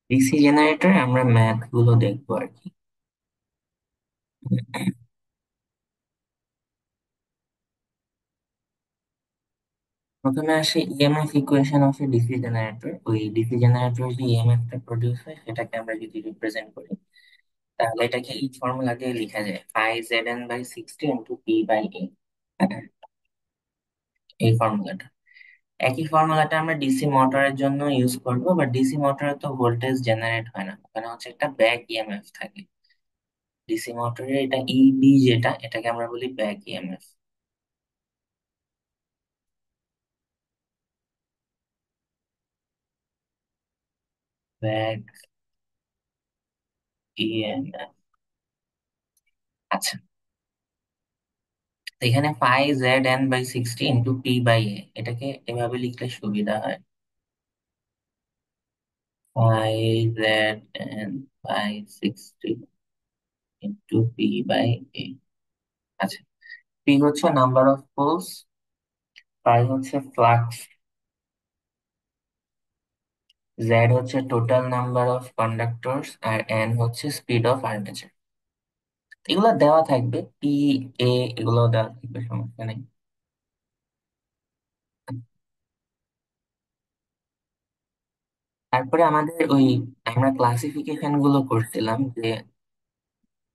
DC জেনারেটরে আমরা math গুলো দেখবো আর কি। প্রথমে আসে EMF equation of A DC generator. ওই ডিসি জেনারেটর যে ইএমএফ টা প্রডিউস হয় সেটাকে আমরা যদি রিপ্রেজেন্ট করি, তাহলে এটাকে এই ফর্মুলা দিয়ে লেখা যায় I ZN/60 ইন্টু P/A। এই ফর্মুলাটা, একই ফর্মুলাটা আমরা ডিসি মোটরের জন্য ইউজ করব, বাট ডিসি মোটরে তো ভোল্টেজ জেনারেট হয় না, ওখানে হচ্ছে একটা ব্যাক ইএমএফ থাকে। ডিসি মোটরে এটা ইবি, যেটা এটাকে আমরা বলি ব্যাক ইএমএফ। Back EMF. আচ্ছা, তো এখানে πZN/60 ইন্টু P/A, এটাকে এভাবে লিখলে সুবিধা হয়। πZN/60 into P/A। আচ্ছা, পি হচ্ছে নাম্বার অফ পোলস, পাই হচ্ছে ফ্লাক্স, জেড হচ্ছে টোটাল নাম্বার অফ কন্ডাক্টরস, আর এন হচ্ছে স্পিড অফ আর্মেচার। এগুলো দেওয়া থাকবে, পি, এ, এগুলো দেওয়া থাকবে, সমস্যা নেই। তারপরে আমাদের ওই, আমরা ক্লাসিফিকেশন গুলো করছিলাম যে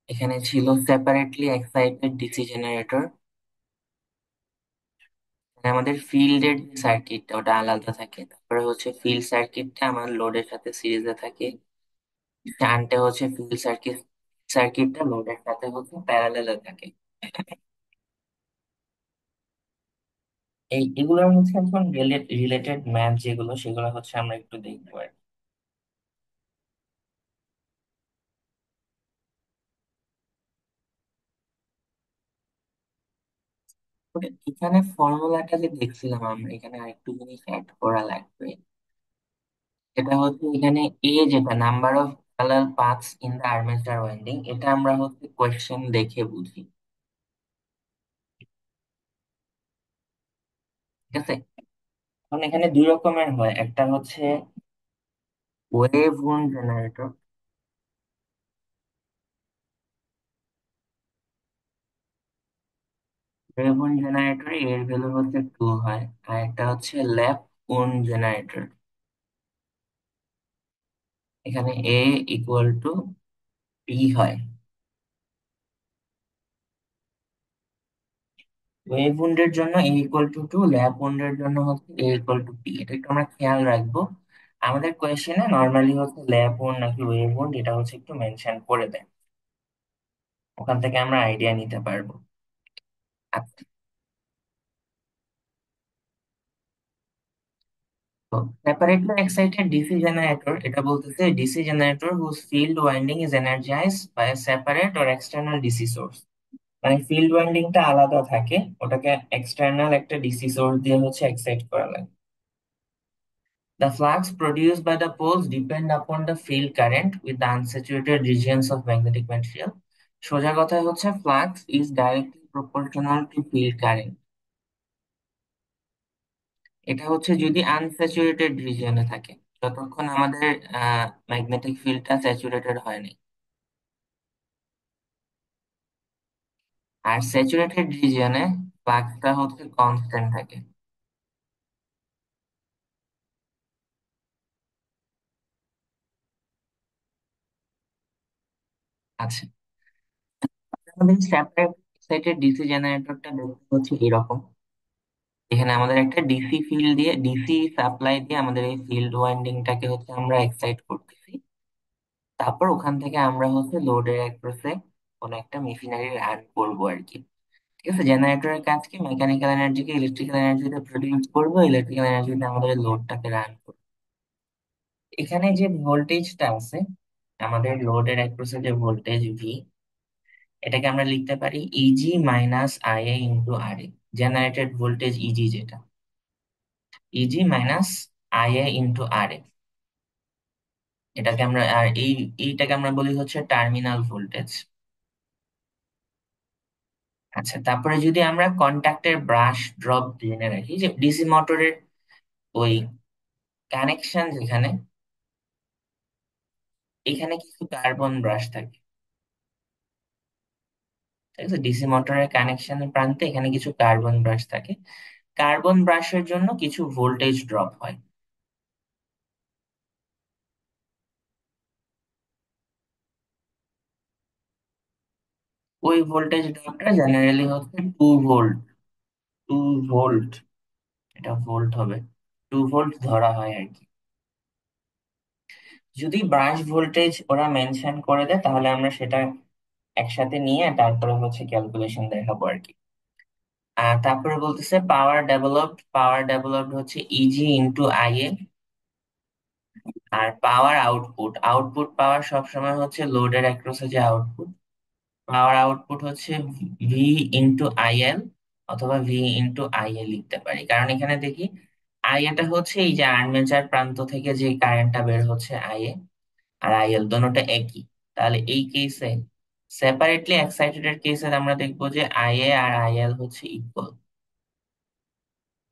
এখানে ছিল সেপারেটলি এক্সাইটেড ডিসি জেনারেটর, আমাদের ফিল্ডের যে সার্কিটটা ওটা আলাদা থাকে। তারপরে হচ্ছে ফিল্ড সার্কিটটা আমার লোডের সাথে সিরিজে থাকে, শান্টে হচ্ছে ফিল্ড সার্কিটটা লোডের সাথে হচ্ছে প্যারালালে থাকে। এগুলোর মধ্যে এখন রিলেটেড ম্যাথ যেগুলো, সেগুলো হচ্ছে আমরা একটু দেখবো আর কি। ওকে, এখানে ফর্মুলাটা যে দেখছিলাম আমরা, এখানে আরেকটু জিনিস অ্যাড করা লাগবে। এটা হচ্ছে এখানে এ, যেটা number of parallel paths in the armature winding, এটা আমরা হচ্ছে কোয়েশ্চেন দেখে বুঝি। ঠিক আছে, এখন এখানে দুই রকমের হয়, একটা হচ্ছে wave wound generator. Wave wound জেনারেটরে এর ভ্যালু হচ্ছে 2 হয়, আর একটা হচ্ছে ল্যাপ উন্ড জেনারেটর। এখানে এ ইকুয়াল টু পি হয়। ওয়েভ উন্ডের জন্য এ ইকুয়াল টু 2, ল্যাপ উন্ডের জন্য হচ্ছে এ ইকুয়াল টু পি। এটা একটু আমরা খেয়াল রাখবো। আমাদের কোয়েশ্চেনে নর্মালি হচ্ছে ল্যাপ উন্ড নাকি ওয়েভ উন্ড, এটা হচ্ছে একটু মেনশন করে দেয়, ওখান থেকে আমরা আইডিয়া নিতে পারবো। আচ্ছা, তো সেপারেটলি এক্সাইটেড ডিসি জেনারেটর, এটা বলতেছে DC generator whose field winding is energized by a separate or external DC source. মানে ফিল্ড ওয়াইন্ডিংটা আলাদা থাকে, ওটাকে এক্সটার্নাল একটা ডিসি সোর্স দিয়ে হচ্ছে এক্সাইট করা লাগে। The flux produced by the poles depend upon the field current with the unsaturated regions of magnetic material. সোজা কথায় হচ্ছে flux is directly proportional to field current। এটা হচ্ছে যদি আনস্যাচুরেটেড রিজিয়নে থাকে, যতক্ষণ আমাদের ম্যাগনেটিক ফিল্ডটা স্যাচুরেটেড হয়নি। আর স্যাচুরেটেড রিজিয়নে ফ্লাক্সটা হচ্ছে কনস্ট্যান্ট থাকে। আচ্ছা, আমাদের সেপারেট এক্সাইটেড ডিসি জেনারেটরটা দেখতে হচ্ছে এরকম। এখানে আমাদের একটা ডিসি ফিল্ড দিয়ে, ডিসি সাপ্লাই দিয়ে আমাদের এই ফিল্ড ওয়াইন্ডিংটাকে হচ্ছে আমরা এক্সাইট করতেছি। তারপর ওখান থেকে আমরা হচ্ছে লোডের অ্যাক্রসে কোনো একটা মেশিনারি রান করবো আর কি। ঠিক আছে, জেনারেটরের কাজ কি, মেকানিক্যাল এনার্জিকে ইলেকট্রিক্যাল এনার্জিতে প্রডিউস করবো, ইলেকট্রিক্যাল এনার্জিতে আমাদের লোডটাকে রান করবো। এখানে যে ভোল্টেজটা আছে, আমাদের লোডের অ্যাক্রোসে যে ভোল্টেজ ভি, এটাকে আমরা লিখতে পারি E G minus I A into R A. Generated voltage E G যেটা, E G minus I A into R A, এটাকে আমরা আর এইটাকে আমরা বলি হচ্ছে টার্মিনাল ভোল্টেজ। আচ্ছা, তারপরে যদি আমরা কন্ট্যাক্টের ব্রাশ ড্রপ জেনে রাখি, যে ডিসি মোটরের ওই কানেকশন যেখানে, এখানে কিছু কার্বন ব্রাশ থাকে। ঠিক আছে, ডিসি মোটরের কানেকশনের প্রান্তে এখানে কিছু কার্বন ব্রাশ থাকে। কার্বন ব্রাশের জন্য কিছু ভোল্টেজ ড্রপ হয়। ওই ভোল্টেজ ড্রপটা জেনারেলি হচ্ছে 2 ভোল্ট। 2 ভোল্ট, এটা ভোল্ট হবে, 2 ভোল্ট ধরা হয় আর কি। যদি ব্রাশ ভোল্টেজ ওরা মেনশন করে দেয়, তাহলে আমরা সেটা একসাথে নিয়ে তারপরে হচ্ছে ক্যালকুলেশন দেখাবো আর কি। আর তারপরে বলতেছে পাওয়ার ডেভেলপড হচ্ছে ইজি ইন্টু আই এ। আর পাওয়ার আউটপুট, পাওয়ার সবসময় হচ্ছে লোডের অ্যাক্রসে যে আউটপুট, পাওয়ার আউটপুট হচ্ছে ভি ইন্টু আই এল, অথবা ভি ইন্টু আই এ লিখতে পারি। কারণ এখানে দেখি আই এটা হচ্ছে এই যে আর্মেচার প্রান্ত থেকে যে কারেন্টটা বের হচ্ছে I A, R I L দোনোটা একই। তাহলে এই কেসে, সেপারেটলি এক্সাইটেড এর কেসে আমরা দেখবো যে I A R I L হচ্ছে equal.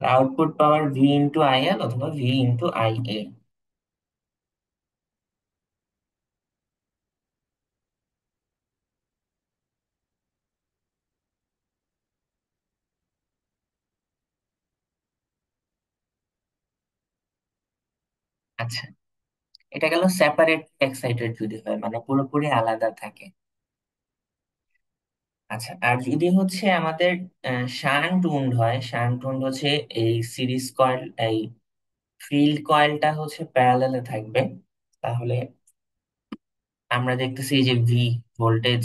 Output power V into I L অথবা ভি ইন্টু আই এ। আচ্ছা, এটা গেল সেপারেট এক্সাইটেড যদি হয়, মানে পুরোপুরি আলাদা থাকে। আচ্ছা, আর যদি হচ্ছে আমাদের শান্ট উন্ড হয়, শান্ট উন্ড হচ্ছে এই সিরিজ কয়েল, এই ফিল্ড কয়েলটা হচ্ছে প্যারালালে থাকবে, তাহলে আমরা দেখতেছি এই যে ভি ভোল্টেজ,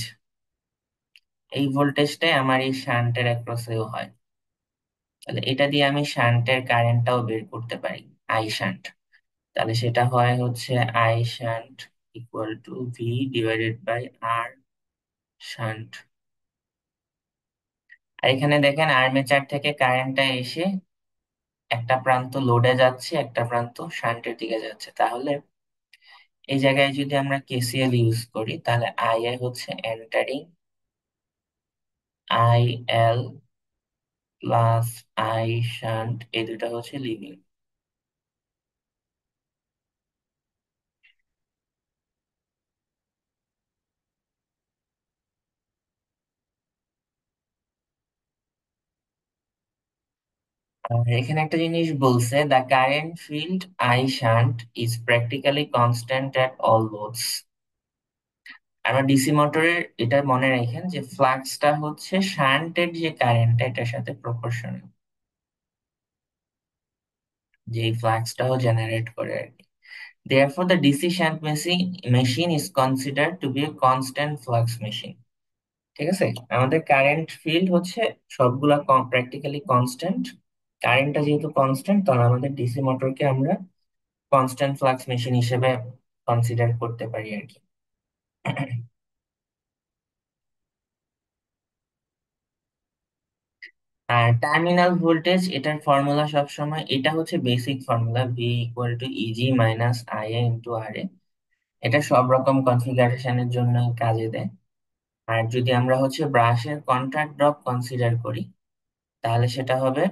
এই ভোল্টেজটাই আমার এই শান্টের অ্যাক্রসেও হয়। তাহলে এটা দিয়ে আমি শান্টের কারেন্টটাও বের করতে পারি, আই শান্ট। তাহলে সেটা হয় হচ্ছে I shunt equal to V divided by R shunt. আর এখানে দেখেন আর্মেচার থেকে কারেন্টটা এসে একটা প্রান্ত লোডে যাচ্ছে, একটা প্রান্ত শান্টের দিকে যাচ্ছে। তাহলে এই জায়গায় যদি আমরা কেসিএল ইউজ করি, তাহলে আই এ হচ্ছে entering, I L plus I shunt, এই দুটা হচ্ছে লিভিং। আর এখানে একটা জিনিস বলছে, the current field I shunt is practically constant at all loads. আমরা ডিসি মোটরের এটা মনে রাখেন যে ফ্লাক্সটা হচ্ছে শান্টের যে কারেন্ট এটার সাথে প্রপোর্শনাল, যে এই ফ্লাক্সটাও জেনারেট করে আর কি। Therefore, the DC shunt machine is considered to be a constant flux machine. ঠিক আছে, আমাদের কারেন্ট ফিল্ড হচ্ছে সবগুলা প্র্যাকটিক্যালি কনস্ট্যান্ট। কারেন্টটা যেহেতু কনস্ট্যান্ট, তাহলে আমাদের ডিসি মোটরকে আমরা কনস্ট্যান্ট ফ্লাক্স মেশিন হিসেবে কনসিডার করতে পারি আর কি। আর টার্মিনাল ভোল্টেজ, এটার ফর্মুলা সবসময় এটা হচ্ছে basic formula, V equal to E G minus I A into R A. এটা সব রকম কনফিগারেশনের জন্য কাজে দেয়। আর যদি আমরা হচ্ছে ব্রাশের কন্ট্যাক্ট ড্রপ কনসিডার করি, তাহলে সেটা হবে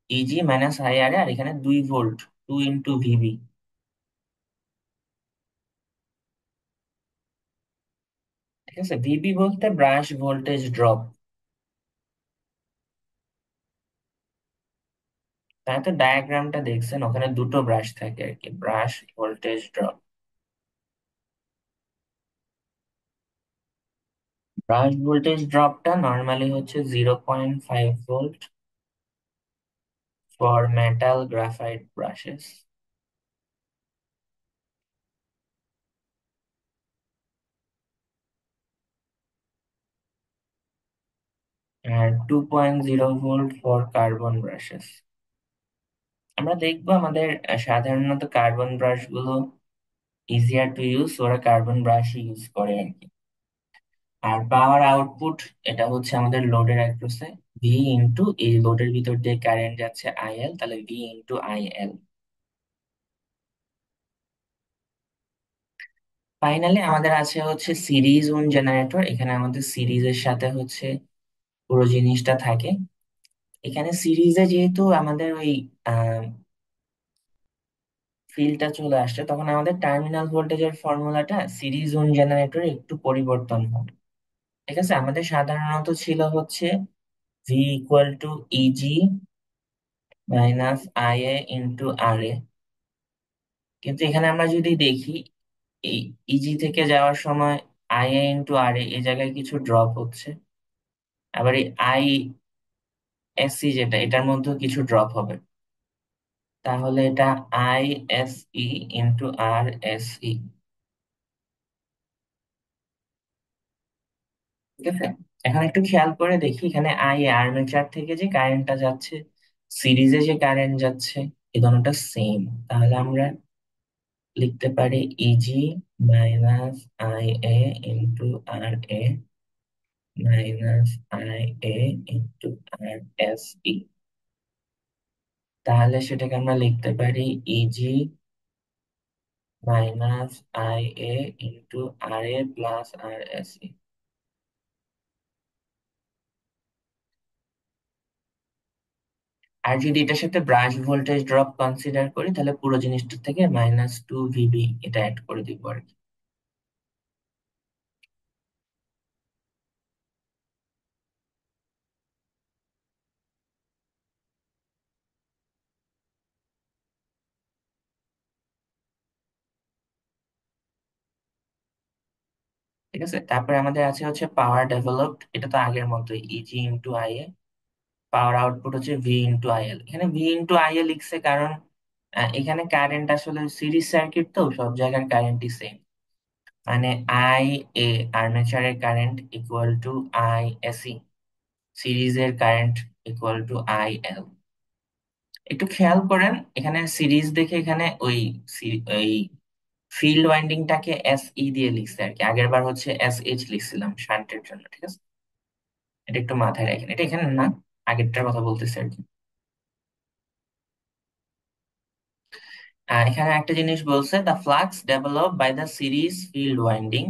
ইজি মাইনাস আই আর এ, আর এখানে 2 ভোল্ট, 2 ইন্টু ভিবি। ঠিক আছে, ভিবি বলতে ব্রাশ ভোল্টেজ ড্রপ। তাই তো ডায়াগ্রামটা দেখছেন, ওখানে দুটো ব্রাশ থাকে আর কি, brush voltage drop. Brush voltage ড্রপটা নর্মালি হচ্ছে 0.5 volt for metal graphite brushes, আর 2.0 ভোল্ট ফর কার্বন ব্রাশেস। আমরা দেখবো আমাদের সাধারণত কার্বন ব্রাশ গুলো ইজিয়ার টু ইউজ, ওরা কার্বন ব্রাশই ইউজ করে আর কি। আর পাওয়ার আউটপুট, এটা হচ্ছে আমাদের লোডের অ্যাক্রসে ভি ইন্টু এই লোডের ভিতর দিয়ে কারেন্ট যাচ্ছে আইএল, তাহলে ভি ইন্টু আইএল। ফাইনালি আমাদের আছে হচ্ছে সিরিজ ওন জেনারেটর। এখানে আমাদের সিরিজের সাথে হচ্ছে পুরো জিনিসটা থাকে। এখানে সিরিজে যেহেতু আমাদের ওই ফিল্ডটা চলে আসছে, তখন আমাদের টার্মিনাল ভোল্টেজের ফর্মুলাটা সিরিজ ওন জেনারেটরে একটু পরিবর্তন হবে। ঠিক আছে, আমাদের সাধারণত ছিল হচ্ছে V equal to E G minus I A into R A. কিন্তু এখানে আমরা যদি দেখি, এই ইজি থেকে যাওয়ার সময় আই এ ইন্টু আর এ এই জায়গায় কিছু ড্রপ হচ্ছে, আবার এই আই এস সি যেটা, এটার মধ্যেও কিছু ড্রপ হবে। তাহলে এটা I S E into R S E. ঠিক আছে, এখন একটু খেয়াল করে দেখি, এখানে আই আর্মেচার থেকে যে কারেন্টটা যাচ্ছে, সিরিজে যে কারেন্ট যাচ্ছে, এই দুটোটা সেম। তাহলে আমরা লিখতে পারি E G minus I A into R A minus I A into R S E. তাহলে সেটাকে আমরা লিখতে পারি E G minus I A into R A plus R S E. আর যদি এটার সাথে ব্রাশ ভোল্টেজ ড্রপ কনসিডার করি, তাহলে পুরো জিনিসটা থেকে -2 VB এটা অ্যাড করে দিব আর কি। ঠিক আছে, তারপরে আমাদের আছে হচ্ছে পাওয়ার ডেভেলপড। এটা তো আগের মতোই easy into I A. Power output হচ্ছে ভি ইন্টু আইএল। এখানে ভি ইন্টু আইএল লিখছে কারণ এখানে কারেন্ট আসলে সিরিজ সার্কিট, তো সব জায়গার কারেন্টই সেম। মানে আই এ আর্মেচারের current equal to I S E, series current equal to I L. একটু খেয়াল করেন, এখানে সিরিজ দেখে এখানে ওই ফিল্ড ওয়াইন্ডিংটাকে এস ই দিয়ে লিখছে আর কি। আগের বার হচ্ছে এস এইচ লিখছিলাম শান্টের জন্য। ঠিক আছে, এটা একটু মাথায় রাখেন, এটা এখানে না, আগেরটার কথা বলতেছে আর কি। এখানে একটা জিনিস বলছে, the flux develop by the series field winding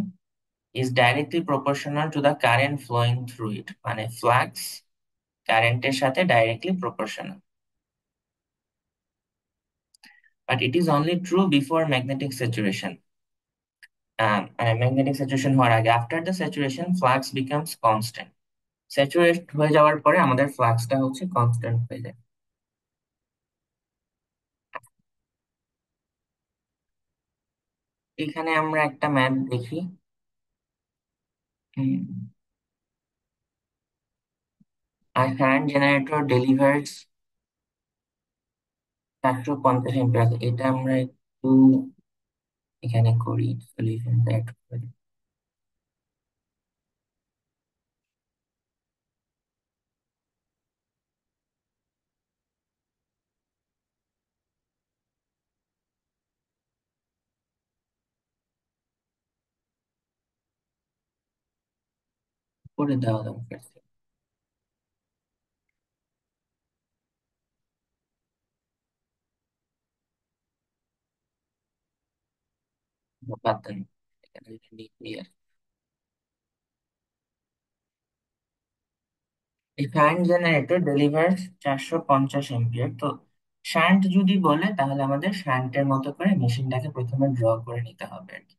is directly proportional to the current flowing through it. মানে ফ্লাক্স কারেন্টের সাথে directly proportional, but it is only true before magnetic saturation. মানে ম্যাগনেটিক স্যাচুরেশন হওয়ার আগে, after the saturation flux becomes constant. Saturate হয়ে যাওয়ার পরে আমাদের ফ্লাক্সটা হচ্ছে কনস্ট্যান্ট হয়ে যায়। এখানে আমরা একটা ম্যাপ দেখি। আর কারেন্ট জেনারেটর ডেলিভার্স 450 অ্যাম্পিয়ার। এটা আমরা একটু এখানে করি, সলিউশনটা অ্যাড করি, করে দেওয়া দরকার ছিল। বাদ দেন, এখানে নিউক্লিয়ার। এই কারেন্ট জেনারেটর ডেলিভার্স 450 অ্যাম্পিয়ার। তো শান্ট যদি বলে, তাহলে আমাদের শান্টের মতো করে মেশিনটাকে প্রথমে ড্র করে নিতে হবে আর কি।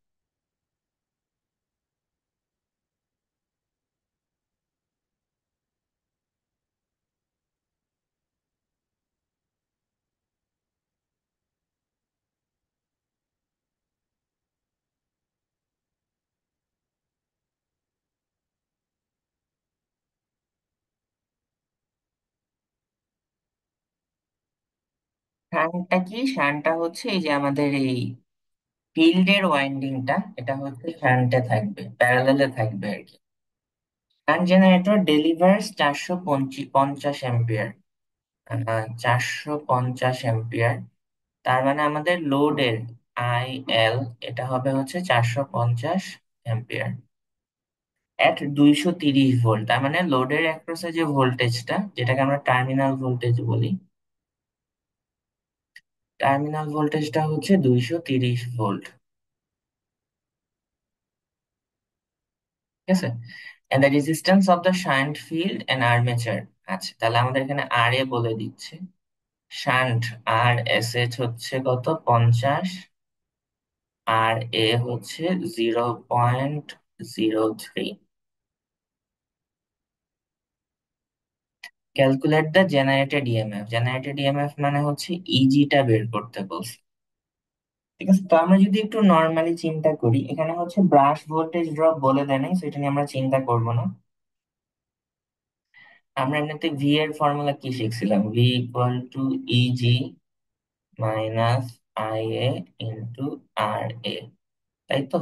শান্টটা কি? শান্টটা হচ্ছে এই যে আমাদের এই ফিল্ডের ওয়াইন্ডিংটা, এটা হচ্ছে শান্টে থাকবে, প্যারালালে থাকবে আর কি। Shunt generator delivers 450 ampere. 450 ampere. তার মানে আমাদের লোডের আই এল এটা হবে হচ্ছে 450 অ্যাম্পিয়ার এট 230 ভোল্ট। তার মানে লোডের অ্যাক্রসে যে ভোল্টেজটা, যেটাকে আমরা টার্মিনাল ভোল্টেজ বলি, টার্মিনাল ভোল্টেজটা হচ্ছে 230 ভোল্ট। ঠিক আছে। And the resistance of the shunt field and armature. আচ্ছা, তাহলে আমাদের এখানে আর এ বলে দিচ্ছে। শান্ট আর এস এইচ হচ্ছে কত, 50। আর এ হচ্ছে 0.03। Calculate the generated EMF. Generated EMF মানে হচ্ছে ইজিটা বের করতে বলছে। ঠিক আছে, তো আমরা যদি একটু নর্মালি চিন্তা করি, এখানে হচ্ছে ব্রাশ ভোল্টেজ ড্রপ বলে দেয় নাই, সেটা নিয়ে আমরা চিন্তা করব না। আমরা এমনিতে ভি এর ফর্মুলা কি শিখছিলাম? V equal to E G minus I A into R A, তাই তো?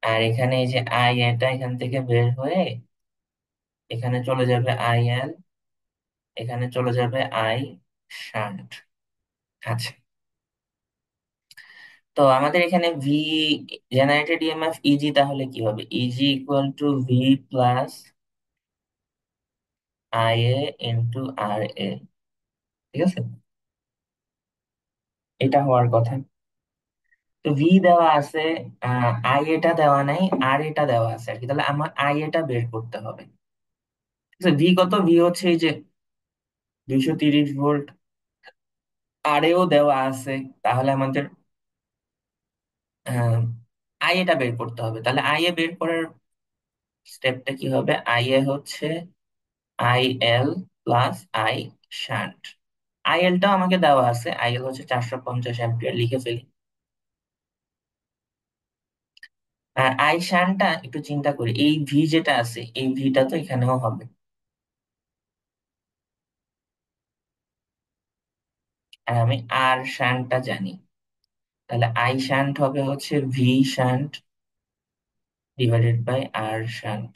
আর এখানে এই যে আই এটা এখান থেকে বের হয়ে এখানে চলে যাবে আই এল, এখানে চলে যাবে আই শান্ট। আচ্ছা, তো আমাদের এখানে ভি জেনারেটেড ইএমএফ ইজি, তাহলে কি হবে? E G equal to V plus I A into R A. ঠিক আছে, এটা হওয়ার কথা। তো ভি দেওয়া আছে, আই এটা দেওয়া নাই, আর এটা দেওয়া আছে আর কি। তাহলে আমার আই এটা বের করতে হবে। ভি কত? ভি হচ্ছে এই যে 230 ভোল্ট। আর এও দেওয়া আছে। তাহলে আমাদের আই এটা বের করতে হবে। তাহলে আই এ বের করার স্টেপটা কি হবে? আই এ হচ্ছে I L plus I shunt. I এলটাও আমাকে দেওয়া আছে, আই এল হচ্ছে 450 অ্যাম্পিয়ার, লিখে ফেলি। আর আই শান্টটা একটু চিন্তা করি, এই ভি যেটা আছে এই ভিটা তো এখানেও হবে। আর আমি আর শান্টটা জানি। তাহলে আই শান্ট হবে হচ্ছে V shunt divided by R shunt.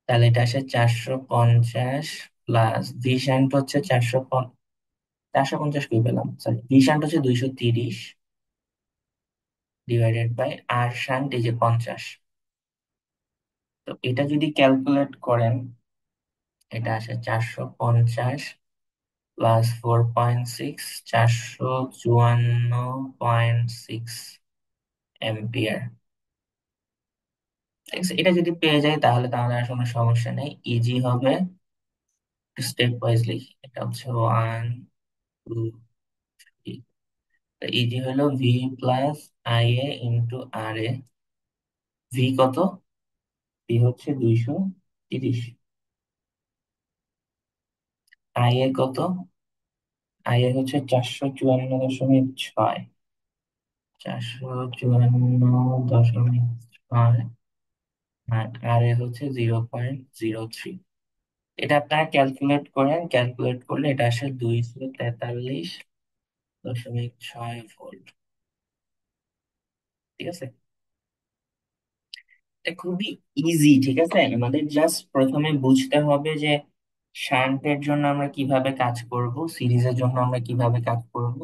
তাহলে এটা আসে 450 প্লাস ভি শান্ট হচ্ছে 450 কি পেলাম, সরি, ভি শান্ট হচ্ছে 230 ডিভাইডেড বাই আর শান্ট এই যে 50। তো এটা যদি ক্যালকুলেট করেন, এটা আসে 450 প্লাস 4.6, 454.6 অ্যাম্পিয়ার। ঠিক আছে, এটা যদি পেয়ে যায় তাহলে তাহলে আর কোনো সমস্যা নেই। ইজি হবে, স্টেপ ওয়াইজ লিখি। এটা হচ্ছে 1, 2, 3। ইজি হলো V plus I A into R A. V কত? ভি হচ্ছে 230। আই এ কত? আই এ হচ্ছে 454.6। 454.6। আর আর এ হচ্ছে 0.03। এটা আপনারা ক্যালকুলেট করেন, ক্যালকুলেট করলে এটা আসে 243.6 ভোল্ট। ঠিক আছে, এটা খুবই ইজি। ঠিক আছে, আমাদের জাস্ট প্রথমে বুঝতে হবে যে শান্টের জন্য আমরা কিভাবে কাজ করব, সিরিজের জন্য আমরা কিভাবে কাজ করব।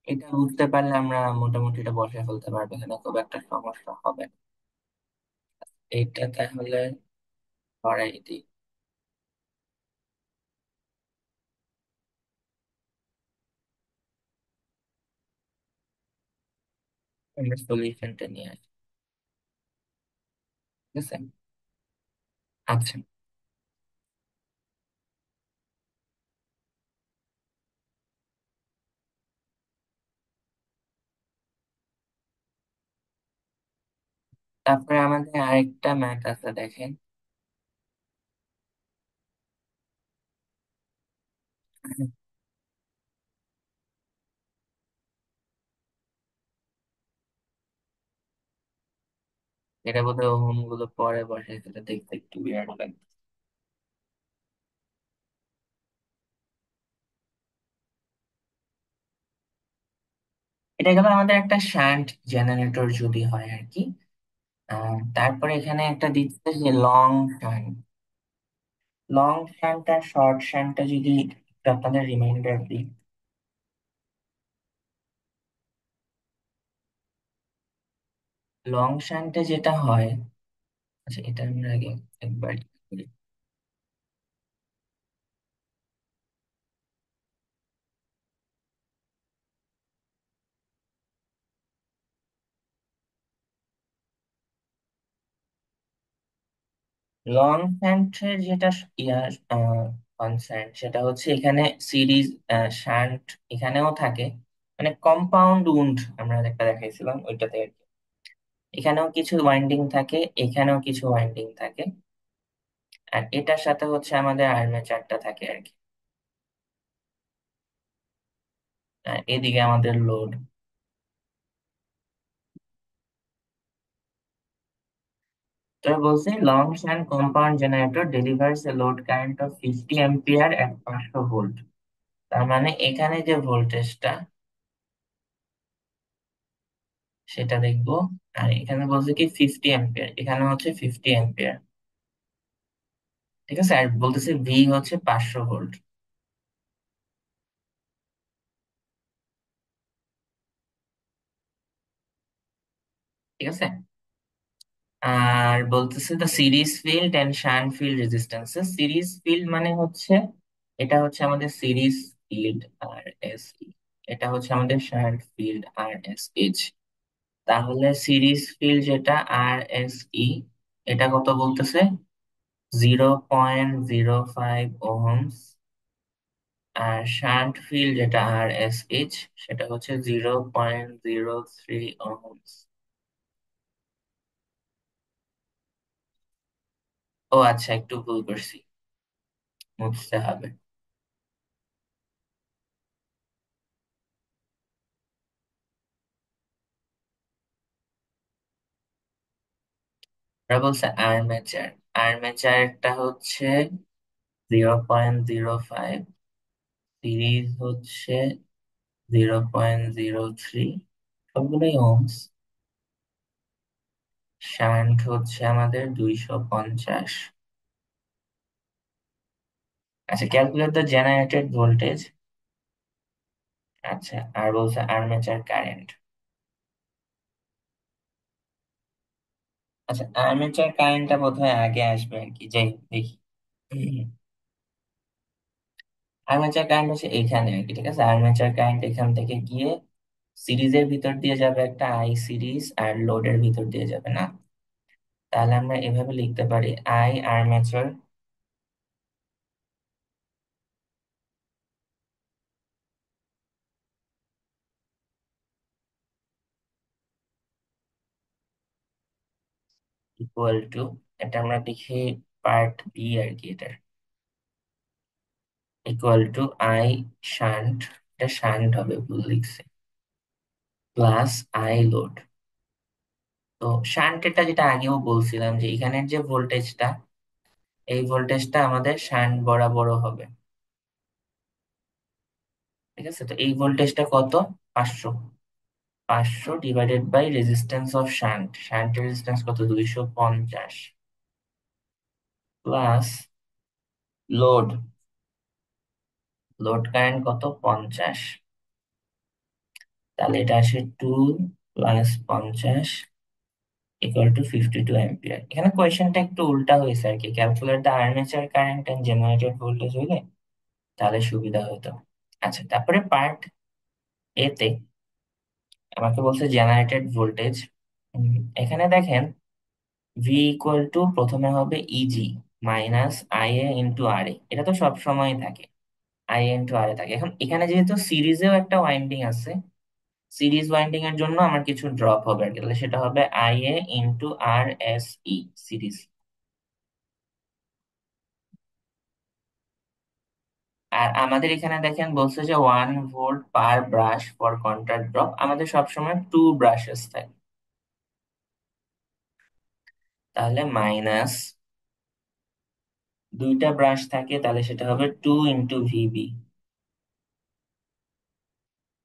এটা বুঝতে পারলে আমরা মোটামুটি এটা বসে ফেলতে পারবো, এখানে খুব একটা সমস্যা হবে না। এটা তাহলে করাই দিই। আমরা সলিউশনটা নিয়ে আসি। ঠিক আছে। আচ্ছা, তারপরে আমাদের আরেকটা ম্যাথ আছে, দেখেন। এটা বোধহয় ওহম গুলো পরে বসে, সেটা দেখতে একটু বিরাট লাগে। এটা গেল আমাদের একটা শান্ট জেনারেটর যদি হয় আর কি। তারপরে এখানে একটা দিচ্ছে যে লং শান্ট। লং শান্ট আর শর্ট শান্টটা যদি একটু আপনাদের রিমাইন্ডার দিই। লং শান্টে যেটা হয়, আচ্ছা এটা আমরা আগে একবার করি। লং শান্টের যেটা ইয়ার কনসার্ন, সেটা হচ্ছে এখানে সিরিজ শান্ট এখানেও থাকে, মানে কম্পাউন্ড উন্ড আমরা একটা দেখাইছিলাম ওইটাতে আর কি। এখানেও কিছু ওয়াইন্ডিং থাকে, এখানেও কিছু ওয়াইন্ডিং থাকে, আর এটার সাথে হচ্ছে আমাদের আর্মেচারটা থাকে আর কি। আর এদিকে আমাদের লোড। তো বলছি long shunt compound generator delivers A load current of 50 ampere at 500 volt. তার মানে এখানে যে ভোল্টেজটা সেটা দেখবো। আর এখানে বলছে কি 50 অ্যাম্পিয়ার, এখানে হচ্ছে 50 অ্যাম্পিয়ার। ঠিক আছে, আর বলতেছে ভি হচ্ছে 500 ভোল্ট। ঠিক আছে। আর বলতেছে the series field and shunt field resistances. Series field মানে হচ্ছে, এটা হচ্ছে আমাদের series field R S E, এটা হচ্ছে আমাদের shunt field R S H. তাহলে সিরিজ ফিল্ড যেটা আর এস ই, এটা কত বলতেছে, 0.05 ওহমস। আর শান্ট ফিল্ড যেটা আর এস এইচ, সেটা হচ্ছে 0.03 ওহমস। ও আচ্ছা, একটু ভুল করছি, মুছতে হবে। ওরা বলছে আর্মেচার, আর্মেচারটা হচ্ছে 0.05, সিরিজ হচ্ছে 0.03, সবগুলোই ওহমস। শান্ট হচ্ছে আমাদের 250। আচ্ছা, ক্যালকুলেট দ্য জেনারেটেড ভোল্টেজ। আচ্ছা, আর বলছে আর্মেচার কারেন্ট। আচ্ছা, আর্মেচার কারেন্টটা বোধহয় আগে আসবে আর কি, যাই হোক, দেখি। আর্মেচার কারেন্ট হচ্ছে এখানে আর কি। ঠিক আছে, আর্মেচার কারেন্ট এখান থেকে গিয়ে সিরিজের ভিতর দিয়ে যাবে একটা আই সিরিজ, আর লোডের ভিতর দিয়ে যাবে না। তাহলে আমরা এভাবে লিখতে পারি, আই আর্মেচার ইকুয়াল টু, এটা আমরা লিখি পার্ট বি আর কি, এটার ইকুয়াল টু আই শান্ট, এটা শান্ট হবে, ভুল লিখছে, প্লাস আই লোড। তো শান্ট এটা যেটা আগেও বলছিলাম যে এখানের যে ভোল্টেজটা, এই ভোল্টেজটা আমাদের শান্ট বরাবর হবে। ঠিক আছে, তো এই ভোল্টেজটা কত, 500। 500 divided by resistance of shunt, shunt resistance কত, 250, প্লাস লোড, লোড কারেন্ট কত, 50। তাহলে এটা আসে 2 + 50 ইকুয়াল টু 52 অ্যাম্পিয়ার। এখানে কোয়েশ্চেনটা একটু উল্টা হয়েছে আর কি, calculate the armature current and generated voltage হইলে তাহলে সুবিধা হতো। আচ্ছা, তারপরে পার্ট এ তে আমাকে বলছে জেনারেটেড ভোল্টেজ। এখানে দেখেন ভি ইকুয়াল টু প্রথমে হবে E G minus I A into R A, এটা তো সব সময় থাকে, আই এ ইন্টু আর এ থাকে। এখন এখানে যেহেতু সিরিজেও একটা ওয়াইন্ডিং আছে, সিরিজ ওয়াইন্ডিং এর জন্য আমার কিছু ড্রপ হবে আর কি, তাহলে সেটা হবে I A into R S E series. আর আমাদের এখানে দেখেন বলছে যে 1 volt per brush for contract drop, আমাদের সবসময় 2 ব্রাশেস থাকে। তাহলে মাইনাস, দুইটা ব্রাশ থাকে, তাহলে সেটা হবে 2 × ভিবি।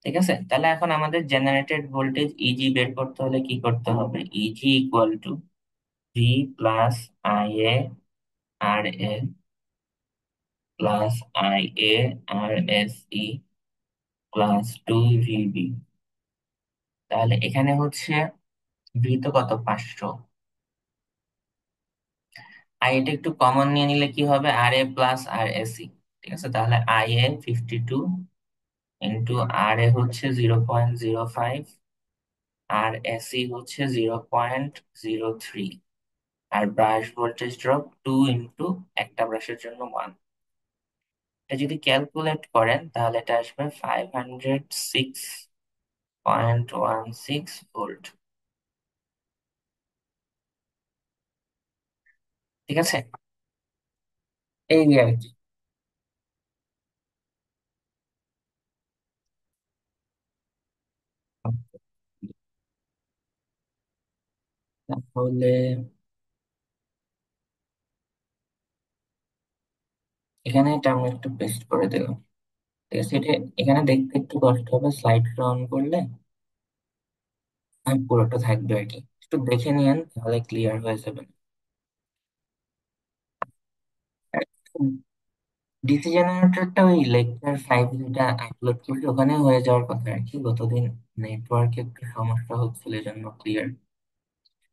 ঠিক আছে, তাহলে এখন আমাদের জেনারেটেড ভোল্টেজ ইজি বের করতে হলে কি করতে হবে, E G equal to V plus I A R A plus I A R S E plus 2 V B. তাহলে এখানে হচ্ছে ভি তো কত, 500। আই এটা একটু কমন নিয়ে নিলে কি হবে, আর A plus R S E. ঠিক আছে, তাহলে আই এ 52 ইন্টু আর এ হচ্ছে 0.05, আর এস ই হচ্ছে 0.03। আর ব্রাশ ভোল্টেজ ড্রপ 2 ইন্টু একটা ব্রাশের জন্য 1। এটা যদি ক্যালকুলেট করেন তাহলে এটা আসবে 506.16 ভোল্ট। ঠিক আছে, এই আর কি। তাহলে এখানে এটা আমি একটু পেস্ট করে দিলাম। ঠিক আছে, এটা এখানে দেখতে একটু কষ্ট হবে, স্লাইড অন করলে পুরোটা থাকবে আর কি। একটু দেখে নিয়েন তাহলে ক্লিয়ার হয়ে যাবে। ডিসি জেনারেটরটা ওই লেকচার 5 যেটা আপলোড করছি ওখানে হয়ে যাওয়ার কথা আর কি। গতদিন নেটওয়ার্কে একটু সমস্যা হচ্ছিল, এই জন্য ক্লিয়ার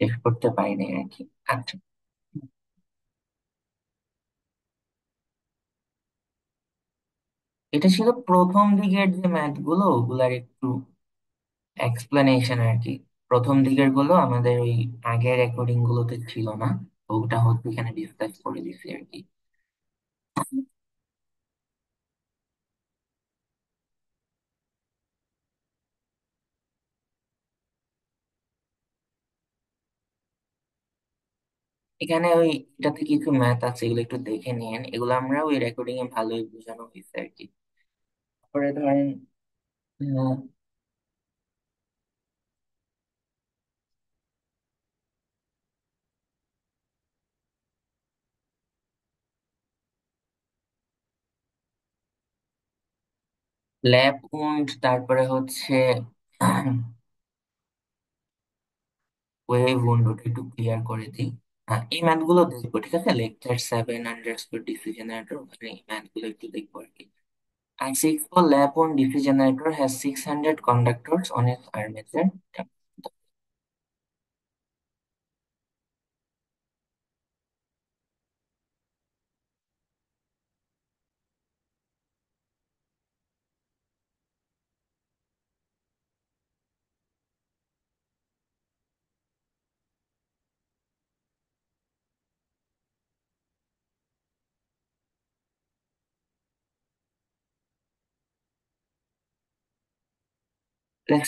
শেষ করতে পারিনি আর কি। আচ্ছা, এটা ছিল প্রথম দিকের যে ম্যাথ গুলো, ওগুলার একটু এক্সপ্লেনেশন আর কি। প্রথম দিকের গুলো আমাদের ওই আগের রেকর্ডিং গুলোতে ছিল না, তো ওটা হচ্ছে এখানে ডিসকাস করে দিচ্ছি আর কি। এখানে ওই এটাতে কিছু ম্যাথ আছে, এগুলো একটু দেখে নিয়েন। এগুলো আমরা ওই রেকর্ডিং এ ভালোই বোঝানো হয়েছে আর কি। তারপরে ধরেন ল্যাব উন্ড, তারপরে হচ্ছে ওয়েভ উন্ড, ওটা একটু ক্লিয়ার করে দিই। হ্যাঁ, এই ম্যাথ গুলো দেখবো, ঠিক আছে। লেকচার 7 ডিসি জেনারেটর, ওখানে এই ম্যাথ গুলো একটু দেখবো আর কি। And 6 for lap on DC generator has 600 conductors on its armature.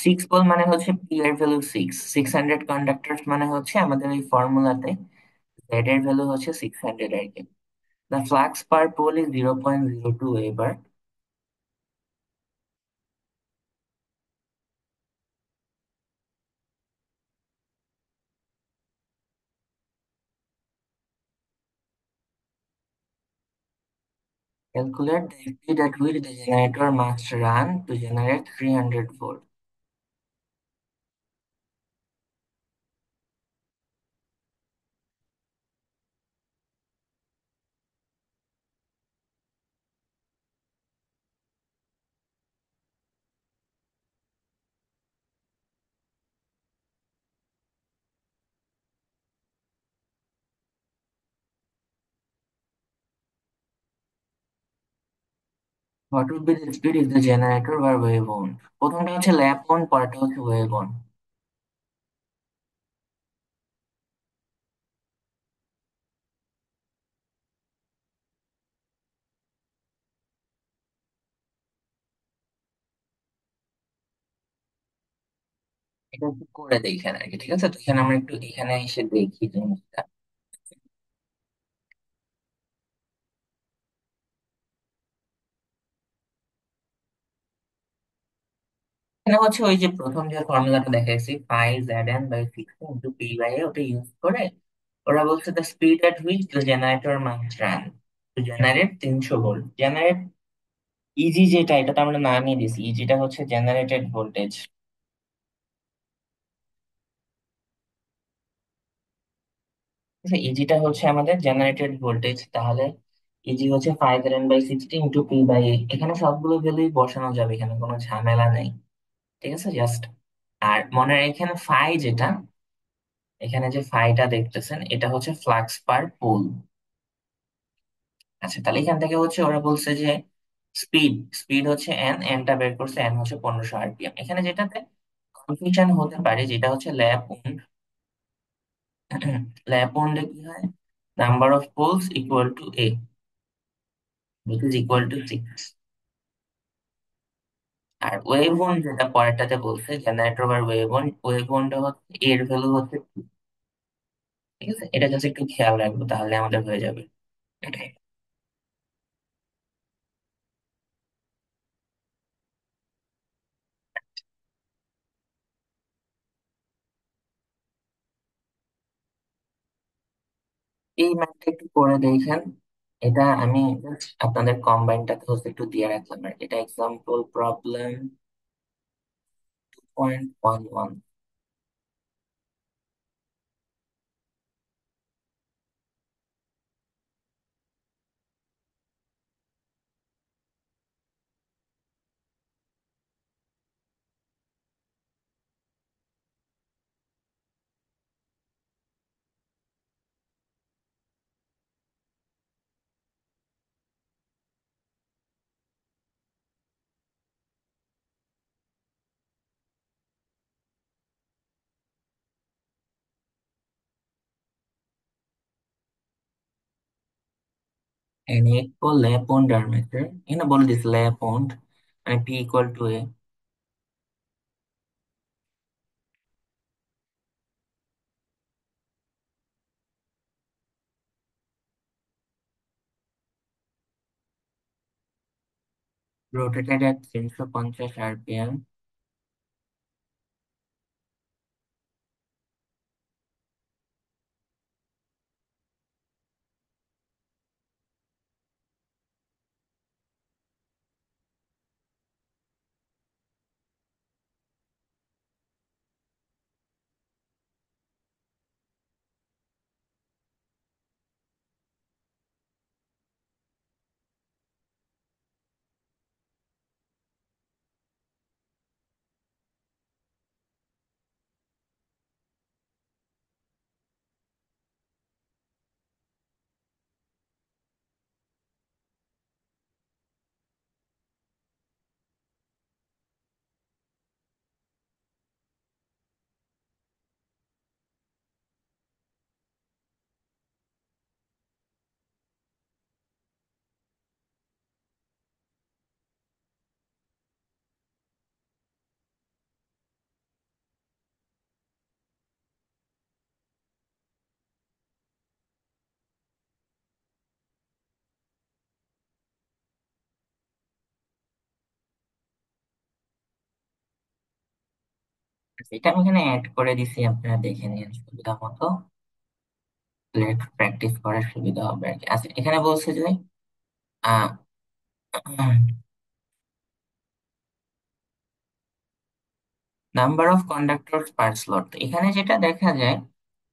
Six pole মানে হচ্ছে পি এর ভ্যালু 600 কন্ডাক্টরস মানে হচ্ছে আমাদের এই ফর্মুলাতে জেড এর ভ্যালু হচ্ছে 600 আর কি। The flux per pole is 0.02 weber. Calculate the speed at which the generator must run to generate 300 volt. What would be the speed if the generator were wave bound? প্রথমটা হচ্ছে ল্যাপ on, পরেরটা হচ্ছে wave on. এটা একটু করে দেখেন আর কি, ঠিক আছে। তো এখানে আমরা একটু এখানে এসে দেখি জিনিসটা। এখানে হচ্ছে ওই যে প্রথম যে ফর্মুলাটা দেখাইছি, 5 Zn/60 × P/A, ওটা ইউজ করে ওরা বলছে the speed at which the generator must run to generate 300 volt. Generate easy যেটা, এটা তো আমরা নামই দিছি, ইজিটা হচ্ছে জেনারেটেড ভোল্টেজ। ইজিটা হচ্ছে আমাদের জেনারেটেড ভোল্টেজ, তাহলে ইজি হচ্ছে 5 N/60 ইন্টু P/A। এখানে সবগুলো ভ্যালুই বসানো যাবে, এখানে কোনো ঝামেলা নেই। ঠিক আছে, জাস্ট আর মনে এখানে যেটা, এখানে যে ফাইটা দেখতেছেন এটা হচ্ছে ফ্লাক্স পার পোল। আচ্ছা, তাহলে এখান থেকে হচ্ছে ওরা বলছে যে স্পিড স্পিড হচ্ছে এনটা বের করছে, এন হচ্ছে 1500 RPM। এখানে যেটাতে কনফিউশন হতে পারে যেটা হচ্ছে ল্যাপ উন্ড। ল্যাপ উন্ডে কি হয়, number of poles equal to A, which is equal to 6। আর ওয়েভ বন্ড যেটা পরেরটাতে বলছে জেনারেটর বা ওয়েভ বন্ড হচ্ছে এর ভ্যালু হচ্ছে 2। ঠিক আছে, এটা জাস্ট একটু খেয়াল রাখবো তাহলে আমাদের হয়ে যাবে। এই ম্যাথটা একটু করে দেখেন। এটা আমি just আপনাদের কম্বাইনটাতে হচ্ছে একটু দিয়ে রাখলাম, আর এটা example problem 2.11। And 8 pole lap on diameter, এখানে বলে দিচ্ছে lap on মানে P equal to A। rotated at 350 RPM, এটা আমি এখানে অ্যাড করে দিছি, আপনারা দেখে নিন সুবিধা মতো, প্র্যাকটিস করার সুবিধা হবে আর কি। আচ্ছা, এখানে বলছে যে uh number of conductor per slot, এখানে যেটা দেখা যায়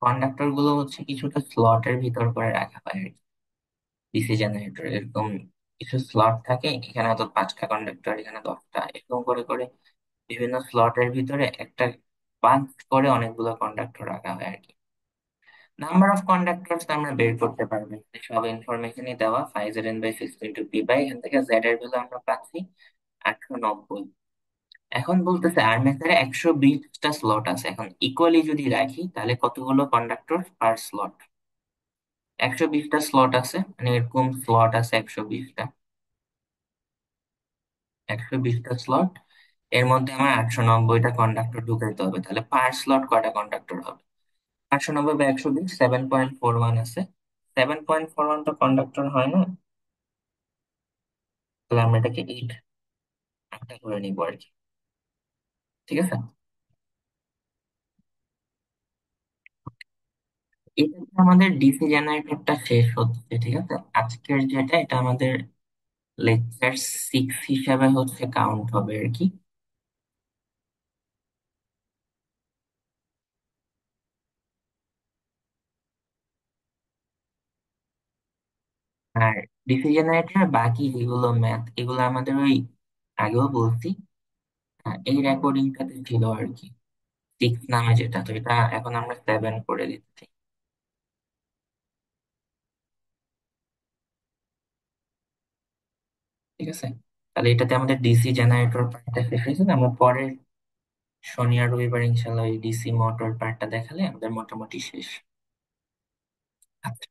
কন্ডাক্টর গুলো হচ্ছে কিছুটা স্লটের ভিতর করে রাখা হয় আর কি। ডিসি জেনারেটর এরকম কিছু স্লট থাকে, এখানে হয়তো 5টা কন্ডাক্টর, এখানে 10টা, এরকম করে করে বিভিন্ন স্লটের ভিতরে একটা বাঞ্চ করে অনেকগুলো কন্ডাক্টর রাখা হয় আর কি। নাম্বার অফ কন্ডাক্টরস আমরা বের করতে পারবো, সব ইনফরমেশনই দেওয়া 5 N/60 ইন্টু P/, এখান থেকে জেড এর ভ্যালু আমরা পাচ্ছি 890। এখন বলতেছে আর্মেচারে 120টা স্লট আছে, এখন ইকুয়ালি যদি রাখি তাহলে কতগুলো কন্ডাক্টর পার স্লট। 120টা স্লট আছে, মানে এরকম স্লট আছে 120টা। 120টা স্লট, এর মধ্যে আমার 890টা কন্ডাক্টর ঢুকাইতে হবে, তাহলে পার স্লট কয়টা কন্ডাক্টর হবে? 890/120 7.41 আছে। 7.41 তো কন্ডাক্টর হয় না, তাহলে আমরা এটাকে 8টা করে নিবো আর কি। ঠিক আছে, এটা আমাদের ডিসি জেনারেটরটা শেষ হচ্ছে। ঠিক আছে, আজকের যেটা এটা আমাদের লেকচার 6 হিসাবে হচ্ছে কাউন্ট হবে আর কি। আর ডিসি জেনারেটর বাকি যেগুলো ম্যাথ, এগুলো আমাদের ওই আগেও বলছি, এই রেকর্ডিংটাতে ছিল আর কি, 6 নামে যেটা, তো এটা এখন আমরা 7 করে দিচ্ছি। ঠিক আছে, তাহলে এটাতে আমাদের ডিসি জেনারেটর পার্টটা শেষ হয়েছে। আমরা পরের শনি আর রবিবার ইনশাল্লাহ ওই ডিসি মোটর পার্টটা দেখালে আমাদের মোটামুটি শেষ। আচ্ছা।